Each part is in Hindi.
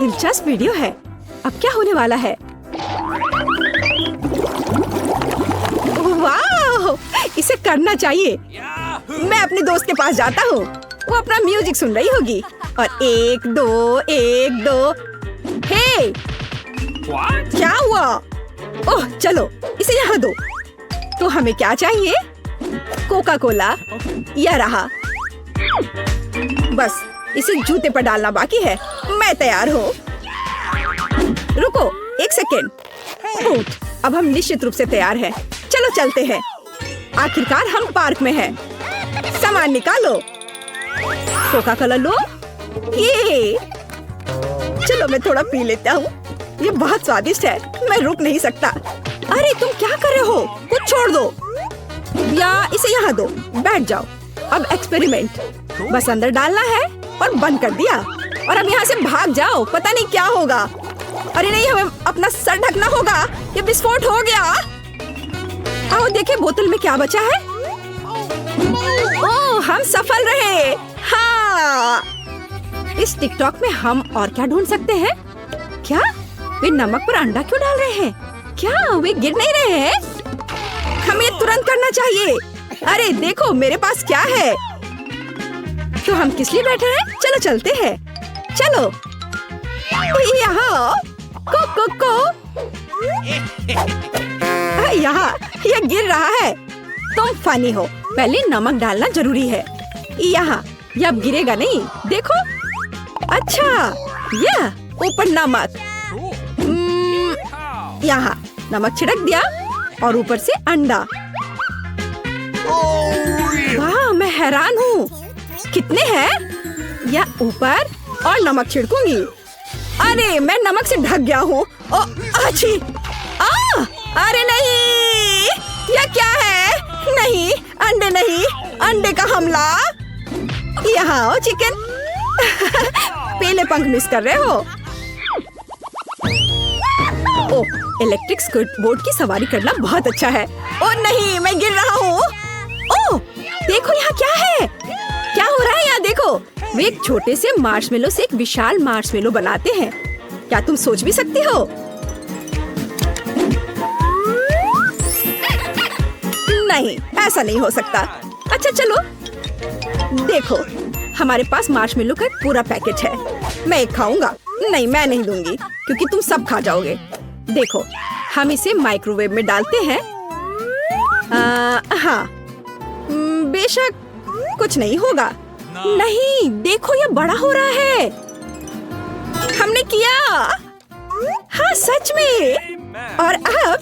दिलचस्प वीडियो है। अब क्या होने वाला है? वाह, इसे करना चाहिए। मैं अपने दोस्त के पास जाता हूँ। वो अपना म्यूजिक सुन रही होगी। और 1 2 1 2। हे, क्या हुआ? ओह, चलो इसे यहाँ दो। तो हमें क्या चाहिए? Coca Cola. यह रहा। बस इसे जूते पर डालना बाकी है। मैं तैयार हूँ। रुको 1 सेकेंड। अब हम निश्चित रूप से तैयार हैं। चलो चलते हैं। आखिरकार हम पार्क में हैं। सामान निकालो। कोका कोला लो। ये चलो मैं थोड़ा पी लेता हूँ। ये बहुत स्वादिष्ट है। मैं रुक नहीं सकता। अरे तुम क्या कर रहे हो? कुछ छोड़ दो या इसे यहाँ दो। बैठ जाओ। अब एक्सपेरिमेंट। बस अंदर डालना है और बंद कर दिया। और अब यहाँ से भाग जाओ। पता नहीं क्या होगा। अरे नहीं, हमें अपना सर ढकना होगा। ये विस्फोट हो गया। आओ देखें बोतल में क्या बचा है। ओह, हम सफल रहे। हाँ, इस टिकटॉक में हम और क्या ढूंढ सकते हैं? क्या वे नमक पर अंडा क्यों डाल रहे हैं? क्या वे गिर नहीं रहे हैं? हमें तुरंत करना चाहिए। अरे देखो मेरे पास क्या है। तो हम किस लिए बैठे हैं? चलो चलते हैं। चलो यहाँ यहाँ ये गिर रहा है। तुम फनी हो। पहले नमक डालना जरूरी है। यहाँ ये अब गिरेगा नहीं। देखो। अच्छा, यह ऊपर नमक। यहाँ नमक छिड़क दिया और ऊपर से अंडा। वाह, मैं हैरान हूँ। कितने हैं? या ऊपर और नमक छिड़कूंगी। अरे मैं नमक से ढक गया हूँ। अच्छी। अरे नहीं, यह क्या है? नहीं, अंडे नहीं। अंडे का हमला। यहाँ आओ चिकन। पीले पंख मिस कर रहे हो। ओह, इलेक्ट्रिक स्कूट बोर्ड की सवारी करना बहुत अच्छा है। ओह नहीं, मैं गिर रहा हूँ। ओह, देखो यहाँ क्या है। क्या हो रहा है यहाँ देखो। वे एक छोटे से मार्शमेलो से एक विशाल मार्शमेलो बनाते हैं। क्या तुम सोच भी सकती हो? नहीं, ऐसा नहीं हो सकता। अच्छा चलो देखो, हमारे पास मार्शमेलो का एक पूरा पैकेट है। मैं एक खाऊंगा। नहीं, मैं नहीं दूंगी क्योंकि तुम सब खा जाओगे। देखो, हम इसे माइक्रोवेव में डालते हैं। हाँ, बेशक कुछ नहीं होगा। नहीं, देखो ये बड़ा हो रहा है। हमने किया। हाँ सच में। और अब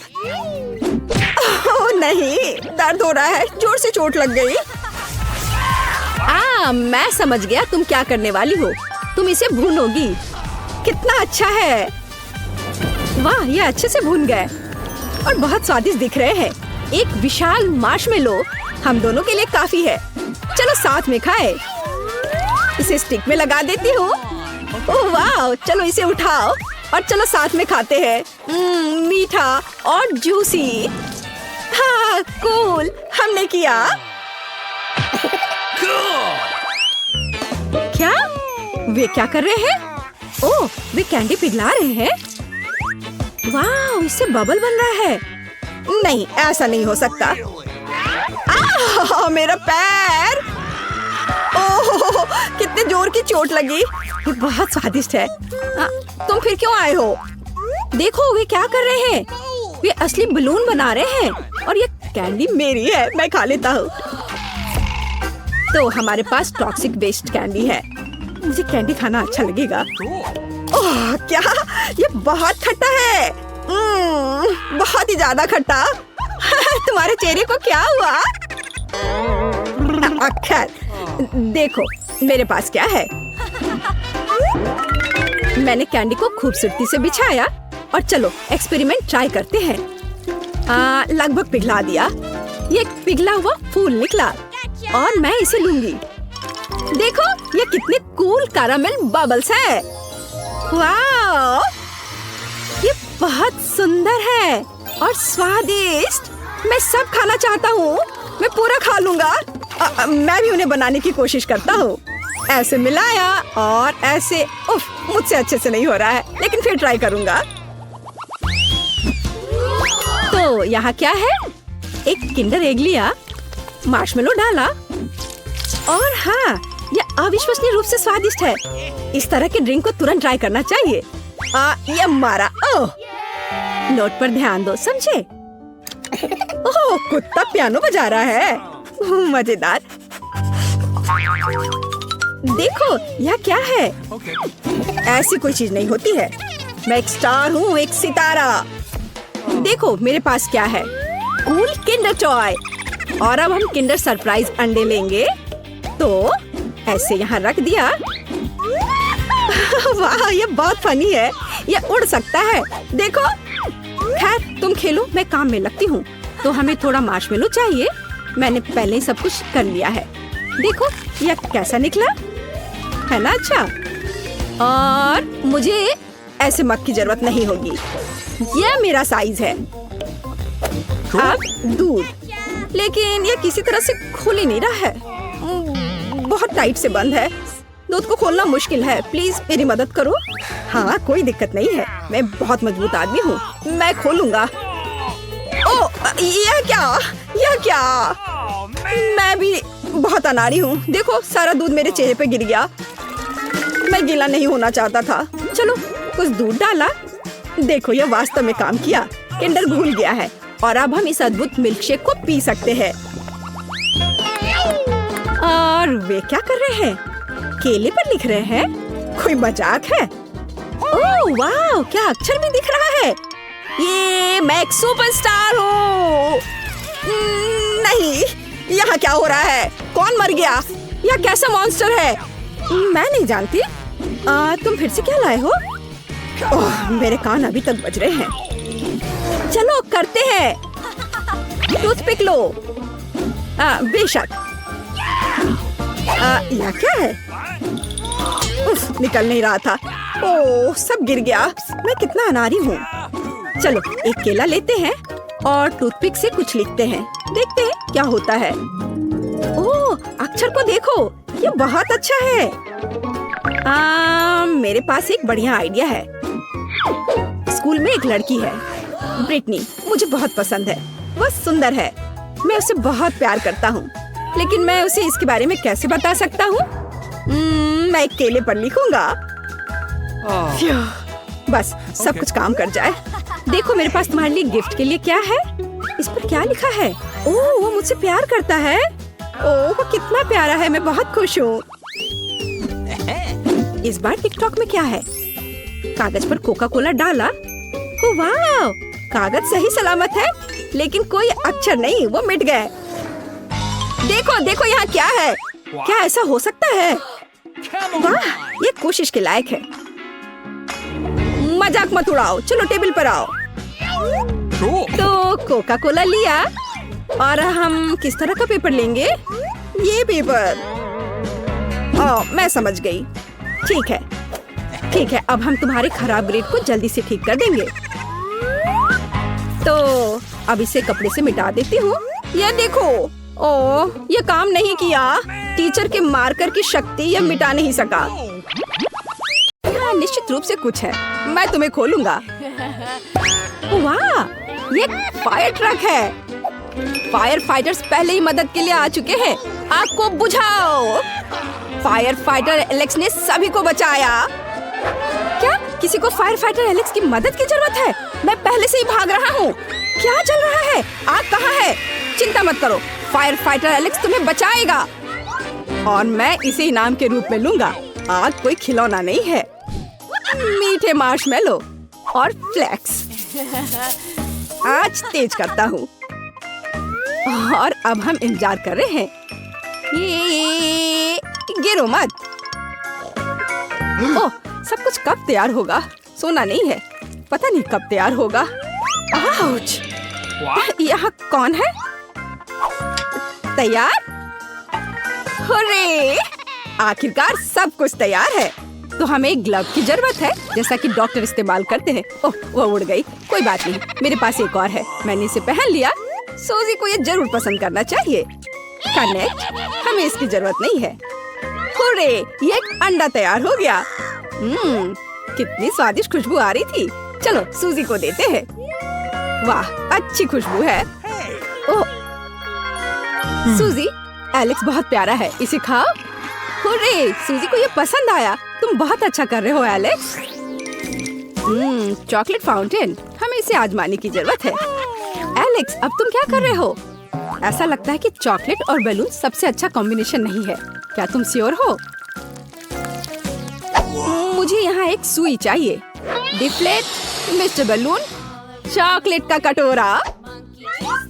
ओह नहीं, दर्द हो रहा है। जोर से चोट लग गई। मैं समझ गया तुम क्या करने वाली हो। तुम इसे भूनोगी। कितना अच्छा है। वाह, ये अच्छे से भून गए और बहुत स्वादिष्ट दिख रहे हैं। एक विशाल मार्शमेलो हम दोनों के लिए काफी है। चलो साथ में खाएं। इसे स्टिक में लगा देती हूँ। ओह वाह, चलो इसे उठाओ और चलो साथ में खाते हैं। मीठा और जूसी। हाँ कूल, हमने किया। क्या वे क्या कर रहे हैं? ओह, वे कैंडी पिघला रहे हैं। वाह, इससे बबल बन रहा है। नहीं, ऐसा नहीं हो सकता। मेरा पैर। ओह, कितने जोर की चोट लगी। ये बहुत स्वादिष्ट है। तुम फिर क्यों आए हो? देखो वे क्या कर रहे हैं। वे असली बलून बना रहे हैं और ये कैंडी मेरी है। मैं खा लेता हूँ। तो हमारे पास टॉक्सिक वेस्ट कैंडी है। मुझे कैंडी खाना अच्छा लगेगा। ओह क्या, ये बहुत खट्टा है। बहुत ही ज्यादा खट्टा। तुम्हारे चेहरे को क्या हुआ? खैर, देखो मेरे पास क्या है। मैंने कैंडी को खूबसूरती से बिछाया और चलो एक्सपेरिमेंट ट्राई करते हैं। लगभग पिघला दिया। ये पिघला हुआ फूल निकला और मैं इसे लूंगी। देखो ये कितने कूल कैरामेल बबल्स है। वाह, ये बहुत सुंदर है और स्वादिष्ट। मैं सब खाना चाहता हूँ। मैं पूरा खा लूंगा। मैं भी उन्हें बनाने की कोशिश करता हूँ। ऐसे मिलाया और ऐसे। उफ, मुझसे अच्छे से नहीं हो रहा है, लेकिन फिर ट्राई करूंगा। तो यहाँ क्या है? एक किंडर एग लिया, मार्शमेलो डाला और हाँ, यह अविश्वसनीय रूप से स्वादिष्ट है। इस तरह के ड्रिंक को तुरंत ट्राई करना चाहिए। ये मारा। ओह, नोट पर ध्यान दो, समझे? ओह, कुत्ता पियानो बजा रहा है, मजेदार। देखो, यह क्या है? ऐसी कोई चीज नहीं होती है। मैं एक स्टार हूँ, एक सितारा। देखो मेरे पास क्या है, कूल किंडर टॉय। और अब हम किंडर सरप्राइज अंडे लेंगे। तो ऐसे यहाँ रख दिया। वाह, ये बहुत फनी है। ये उड़ सकता है, देखो। खैर तुम खेलो, मैं काम में लगती हूँ। तो हमें थोड़ा मार्शमेलो चाहिए। मैंने पहले ही सब कुछ कर लिया है। देखो यह कैसा निकला है ना? अच्छा, और मुझे ऐसे मग की जरूरत नहीं होगी। यह मेरा साइज है। अब दूध, लेकिन यह किसी तरह से खुल ही नहीं रहा है। बहुत टाइट से बंद है। दूध को खोलना मुश्किल है। प्लीज मेरी मदद करो। हाँ, कोई दिक्कत नहीं है, मैं बहुत मजबूत आदमी हूँ। मैं खोलूंगा। ओह, यह क्या? यह क्या? मैं भी बहुत अनाड़ी हूँ। देखो, सारा दूध मेरे चेहरे पे गिर गया। मैं गीला नहीं होना चाहता था। चलो, कुछ दूध डाला। देखो, यह वास्तव में काम किया। किंडर घुल गया है और अब हम इस अद्भुत मिल्कशेक को पी सकते हैं। और वे क्या कर रहे हैं? केले पर लिख रहे हैं? कोई मजाक है? ओह वाह, क्या अक्षर भी दिख रहा है। ये मैं एक सुपरस्टार हूँ। नहीं, यहाँ क्या हो रहा है? कौन मर गया? यह कैसा मॉन्स्टर है? मैं नहीं जानती। तुम फिर से क्या लाए हो? ओह, मेरे कान अभी तक बज रहे हैं। चलो करते हैं। टूथपिक लो। बेशक। यह क्या है? उफ, निकल नहीं रहा था। ओह, सब गिर गया। मैं कितना अनाड़ी हूँ। चलो एक केला लेते हैं और टूथपिक से कुछ लिखते हैं। देखते हैं क्या होता है। ओह, अक्षर को देखो, ये बहुत अच्छा है। मेरे पास एक बढ़िया आइडिया है। स्कूल में एक लड़की है, ब्रिटनी। मुझे बहुत पसंद है। वह सुंदर है। मैं उसे बहुत प्यार करता हूँ, लेकिन मैं उसे इसके बारे में कैसे बता सकता हूँ? मैं एक केले पर लिखूंगा। बस सब कुछ काम कर जाए। देखो मेरे पास तुम्हारे लिए गिफ्ट के लिए क्या है। इस पर क्या लिखा है? ओह, वो मुझसे प्यार करता है। ओह, वो कितना प्यारा है। मैं बहुत खुश हूँ। इस बार टिकटॉक में क्या है? कागज पर कोका कोला डाला। ओह वाह, कागज सही सलामत है, लेकिन कोई अक्षर नहीं, वो मिट गए। देखो देखो, यहाँ क्या है? क्या ऐसा हो सकता है? वाह, ये कोशिश के लायक है। मजाक मत उड़ाओ, चलो टेबल पर आओ। तो कोका कोला लिया और हम किस तरह का पेपर लेंगे? ये पेपर। ओह, मैं समझ गई। ठीक है, ठीक है। अब हम तुम्हारे खराब ग्रेड को जल्दी से ठीक कर देंगे। तो अब इसे कपड़े से मिटा देती हूँ। ये देखो। ओह, ये काम नहीं किया। टीचर के मार्कर की शक्ति यह मिटा नहीं सका। हाँ, निश्चित रूप से कुछ है। मैं तुम्हें खोलूंगा। वाह, ये फायर ट्रक है। फायर फाइटर्स पहले ही मदद के लिए आ चुके हैं। आग को बुझाओ। फायर फाइटर एलेक्स ने सभी को बचाया। क्या किसी को फायर फाइटर एलेक्स की मदद की जरूरत है? मैं पहले से ही भाग रहा हूँ। क्या चल रहा है? आग कहाँ है? चिंता मत करो, फायर फाइटर एलेक्स तुम्हें बचाएगा और मैं इसे इनाम के रूप में लूंगा। आग कोई खिलौना नहीं है। मीठे मार्शमेलो और फ्लेक्स। आज तेज करता हूँ। और अब हम इंतजार कर रहे हैं। ये गिरो मत। ओह, सब कुछ कब तैयार होगा? सोना नहीं है, पता नहीं कब तैयार होगा। आउच! यहाँ कौन है? तैयार? हुर्रे! आखिरकार सब कुछ तैयार है। तो हमें एक ग्लव की जरूरत है, जैसा कि डॉक्टर इस्तेमाल करते हैं। ओह, वो उड़ गई। कोई बात नहीं, मेरे पास एक और है। मैंने इसे पहन लिया। सूजी को ये जरूर पसंद करना चाहिए। कनेक्ट, हमें इसकी जरूरत नहीं है। हुर्रे, ये एक अंडा तैयार हो गया। कितनी स्वादिष्ट खुशबू आ रही थी। चलो सूजी को देते हैं। वाह, अच्छी खुशबू है। ओह, सूजी, एलेक्स बहुत प्यारा है, इसे खाओ। हुर्रे, सूजी को ये पसंद आया। तुम बहुत अच्छा कर रहे हो एलेक्स। चॉकलेट फाउंटेन, हमें इसे आजमाने की जरूरत है। एलेक्स, अब तुम क्या कर रहे हो? ऐसा लगता है कि चॉकलेट और बैलून सबसे अच्छा कॉम्बिनेशन नहीं है। क्या तुम श्योर हो? मुझे यहाँ एक सुई चाहिए। डिफ्लेट, मिस्टर बैलून, चॉकलेट का कटोरा,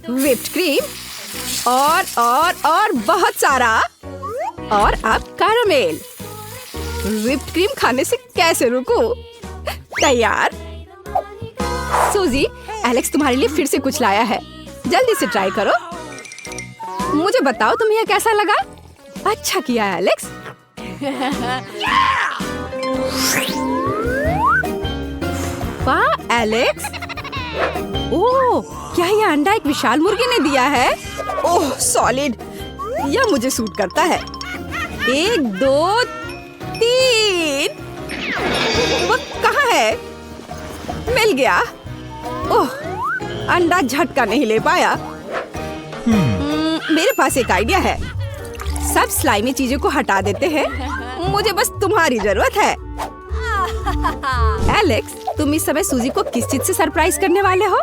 व्हिप्ड क्रीम और बहुत सारा। और अब कैरामेल। व्हिप्ड क्रीम खाने से कैसे रुकूं? तैयार। सूजी, एलेक्स तुम्हारे लिए फिर से कुछ लाया है। जल्दी से ट्राई करो। मुझे बताओ तुम्हें यह कैसा लगा? अच्छा किया एलेक्स। वाह एलेक्स, ओह, क्या यह अंडा एक विशाल मुर्गी ने दिया है? ओह सॉलिड, यह मुझे सूट करता है। 1 2 3। वो कहाँ है? मिल गया। ओह, अंडा झटका नहीं ले पाया। मेरे पास एक आइडिया है। सब स्लाइमी चीजों को हटा देते हैं। मुझे बस तुम्हारी जरूरत है। एलेक्स, तुम इस समय सूजी को किस चीज से सरप्राइज करने वाले हो?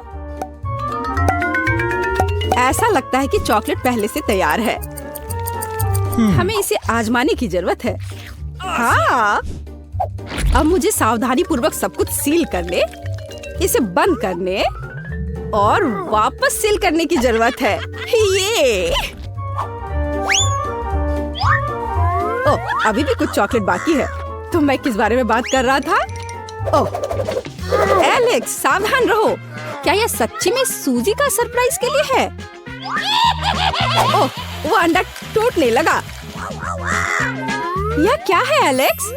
ऐसा लगता है कि चॉकलेट पहले से तैयार है। हमें इसे आजमाने की जरूरत है। हाँ, अब मुझे सावधानी पूर्वक सब कुछ सील करने, इसे बंद करने और वापस सील करने की जरूरत है। ये ओह, अभी भी कुछ चॉकलेट बाकी है। तो मैं किस बारे में बात कर रहा था? ओह, एलेक्स सावधान रहो। क्या यह सच्ची में सूजी का सरप्राइज के लिए है? ओह, वो अंडा टूटने लगा। यह क्या है एलेक्स?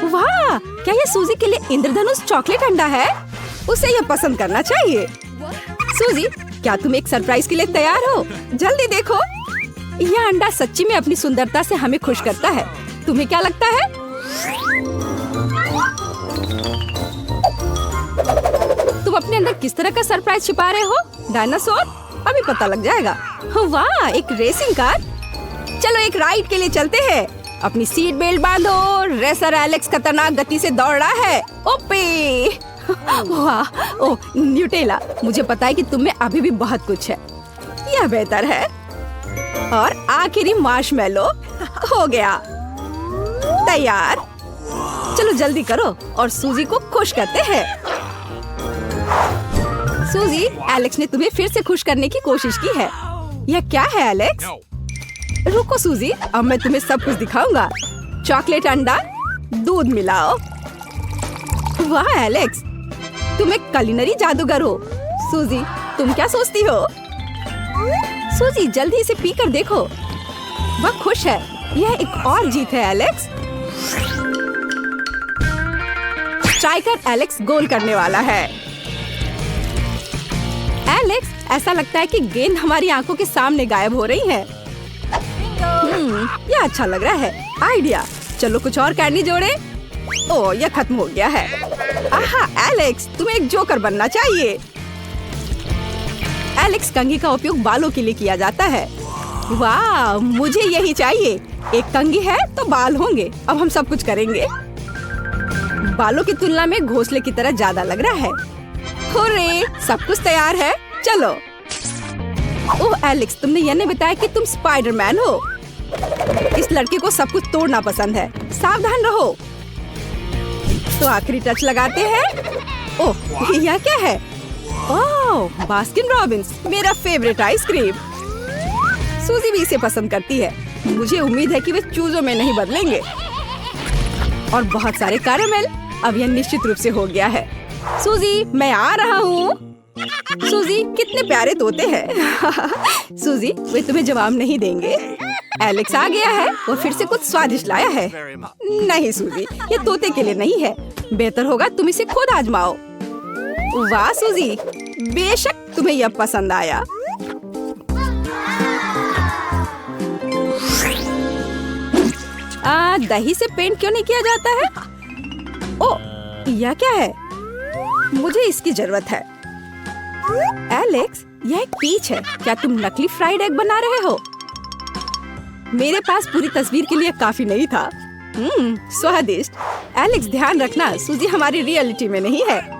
वाह, क्या यह सूजी के लिए इंद्रधनुष चॉकलेट अंडा है? उसे यह पसंद करना चाहिए। सूजी, क्या तुम एक सरप्राइज के लिए तैयार हो? जल्दी देखो, यह अंडा सच्ची में अपनी सुंदरता से हमें खुश करता है। तुम्हें क्या लगता है? तुम अपने अंदर किस तरह का सरप्राइज छिपा रहे हो? डायनासोर? अभी पता लग जाएगा। वाह, एक रेसिंग कार। चलो एक राइड के लिए चलते हैं। अपनी सीट बेल्ट बांधो। रेसर एलेक्स खतरनाक गति से दौड़ रहा है। ओपे! वाह, ओह न्यूटेला, मुझे पता है कि तुम में अभी भी बहुत कुछ है। यह बेहतर है। और आखिरी मार्शमेलो हो गया तैयार। चलो जल्दी करो और सूजी को खुश करते हैं। सूजी, एलेक्स ने तुम्हें फिर से खुश करने की कोशिश की है। यह क्या है एलेक्स? रुको सूजी, अब मैं तुम्हें सब कुछ दिखाऊंगा। चॉकलेट अंडा, दूध मिलाओ। वाह एलेक्स, तुम एक कुलिनरी जादूगर हो। सूजी, तुम क्या सोचती हो? सूजी, जल्दी इसे पीकर देखो। वह खुश है। यह एक और जीत है एलेक्स। स्ट्राइकर एलेक्स गोल करने वाला है। एलेक्स, ऐसा लगता है कि गेंद हमारी आंखों के सामने गायब हो रही है। यह अच्छा लग रहा है। आइडिया, चलो कुछ और कैंडी जोड़े। ओह, यह खत्म हो गया है। आहा एलेक्स, तुम्हें एक जोकर बनना चाहिए। एलेक्स, कंघी का उपयोग बालों के लिए किया जाता है। वाह, मुझे यही चाहिए। एक कंघी है तो बाल होंगे। अब हम सब कुछ करेंगे। बालों की तुलना में घोंसले की तरह ज्यादा लग रहा है। हुर्रे, सब कुछ तैयार है। चलो। ओह एलेक्स, तुमने यह नहीं बताया कि तुम स्पाइडरमैन हो। इस लड़के को सब कुछ तोड़ना पसंद है। सावधान रहो। तो आखिरी टच लगाते हैं। ओह, यह क्या है? ओह, बास्किन रॉबिन्स, मेरा फेवरेट आइसक्रीम। सूजी भी इसे पसंद करती है। मुझे उम्मीद है कि वे चूजों में नहीं बदलेंगे। और बहुत सारे कैरामेल। अब यह निश्चित रूप से हो गया है। सूजी, मैं आ रहा हूँ। सूजी, कितने प्यारे तोते हैं। सूजी, वे तुम्हें जवाब नहीं देंगे। एलेक्स आ गया है। वो फिर से कुछ स्वादिष्ट लाया है। नहीं सूजी, ये तोते के लिए नहीं है। बेहतर होगा तुम इसे खुद आजमाओ। वाह सूजी, बेशक तुम्हें यह पसंद आया। दही से पेंट क्यों नहीं किया जाता है? ओ, यह क्या है? मुझे इसकी जरूरत है। एलेक्स, यह एक पीच है। क्या तुम नकली फ्राइड एग बना रहे हो? मेरे पास पूरी तस्वीर के लिए काफी नहीं था। स्वादिष्ट। एलेक्स, ध्यान रखना, सूजी हमारी रियलिटी में नहीं है।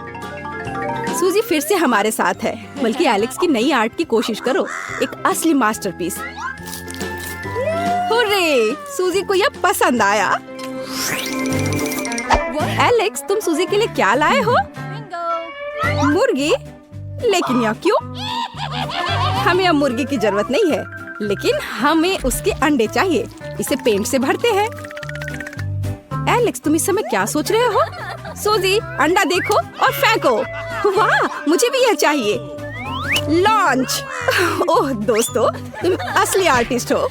सूजी फिर से हमारे साथ है, बल्कि एलेक्स की नई आर्ट की कोशिश करो, एक असली मास्टरपीस। हुर्रे! सूजी को यह पसंद आया। एलेक्स, तुम सूजी के लिए क्या लाए हो? मुर्गी? लेकिन यह क्यों? हमें अब मुर्गी की जरूरत नहीं है, लेकिन हमें उसके अंडे चाहिए। इसे पेंट से भरते हैं। एलेक्स, तुम इस समय क्या सोच रहे हो? सूजी, अंडा देखो और फेंको। वाह, मुझे भी यह चाहिए। लॉन्च! ओह दोस्तों, तुम असली आर्टिस्ट हो।